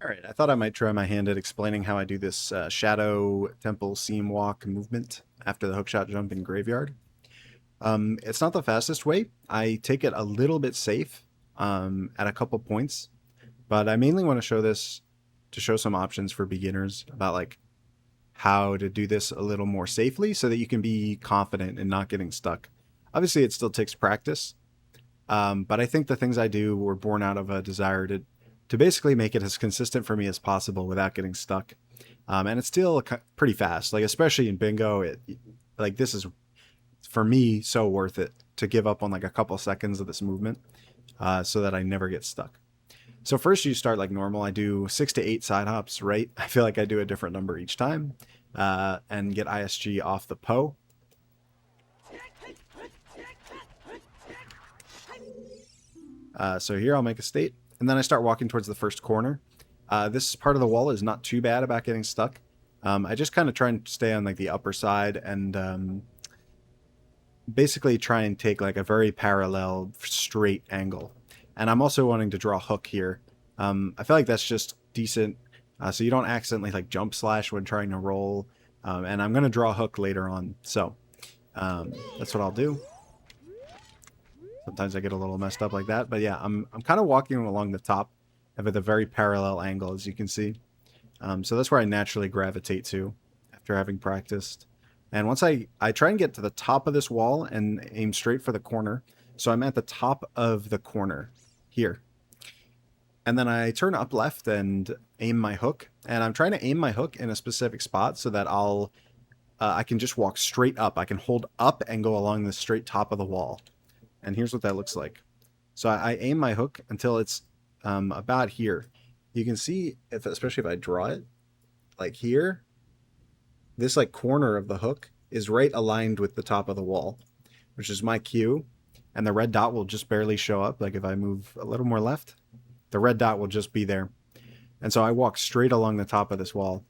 All right, I thought I might try my hand at explaining how I do this Shadow Temple Seam Walk movement after the hookshot jump in Graveyard. It's not the fastest way. I take it a little bit safe at a couple points, but I mainly want to show this to show some options for beginners about like how to do this a little more safely so that you can be confident in not getting stuck. Obviously, it still takes practice, but I think the things I do were born out of a desire to basically make it as consistent for me as possible without getting stuck. And it's still pretty fast, like especially in bingo. Like this is for me so worth it to give up on like a couple seconds of this movement so that I never get stuck. So first you start like normal. I do 6 to 8 side hops, right? I feel like I do a different number each time and get ISG off the Poe. So here I'll make a state, and then I start walking towards the first corner. This part of the wall is not too bad about getting stuck. I just kind of try and stay on like the upper side and basically try and take like a very parallel straight angle. And I'm also wanting to draw a hook here. I feel like that's just decent, so you don't accidentally like jump slash when trying to roll. And I'm going to draw a hook later on, so that's what I'll do. Sometimes I get a little messed up like that, but yeah, I'm kind of walking along the top with a very parallel angle, as you can see. So that's where I naturally gravitate to after having practiced. And once I try and get to the top of this wall and aim straight for the corner. So I'm at the top of the corner here. And then I turn up left and aim my hook. And I'm trying to aim my hook in a specific spot so that I can just walk straight up. I can hold up and go along the straight top of the wall. And here's what that looks like. So I aim my hook until it's about here. You can see, especially if I draw it, like here, this like corner of the hook is right aligned with the top of the wall, which is my cue. And the red dot will just barely show up. Like if I move a little more left, the red dot will just be there. And so I walk straight along the top of this wall.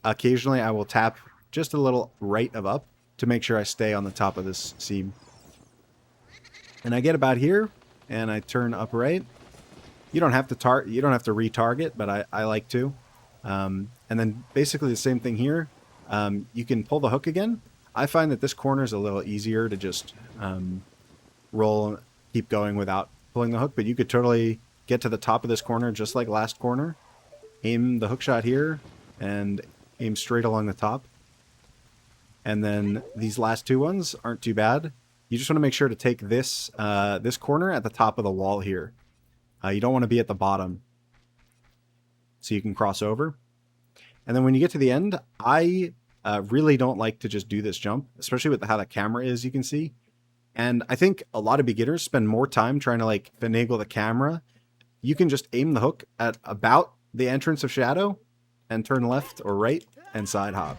Occasionally I will tap just a little right of up to make sure I stay on the top of this seam. And I get about here and I turn up right. You don't have to retarget, but I like to. And then basically the same thing here. You can pull the hook again. I find that this corner is a little easier to just roll and keep going without pulling the hook, but you could totally get to the top of this corner just like last corner. Aim the hook shot here and aim straight along the top. And then these last two ones aren't too bad. You just want to make sure to take this this corner at the top of the wall here. You don't want to be at the bottom, so you can cross over. And then when you get to the end, I really don't like to just do this jump, especially with how the camera is, you can see. And I think a lot of beginners spend more time trying to like finagle the camera. You can just aim the hook at about the entrance of shadow and turn left or right and side hop.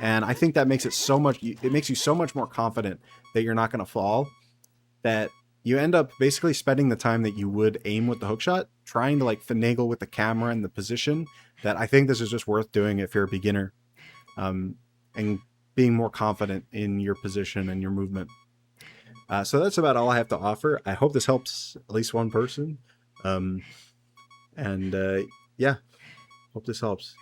And I think that makes it makes you so much more confident that you're not going to fall, that you end up basically spending the time that you would aim with the hookshot trying to like finagle with the camera and the position, that I think this is just worth doing if you're a beginner, and being more confident in your position and your movement. So that's about all I have to offer. I hope this helps at least one person. And yeah, hope this helps.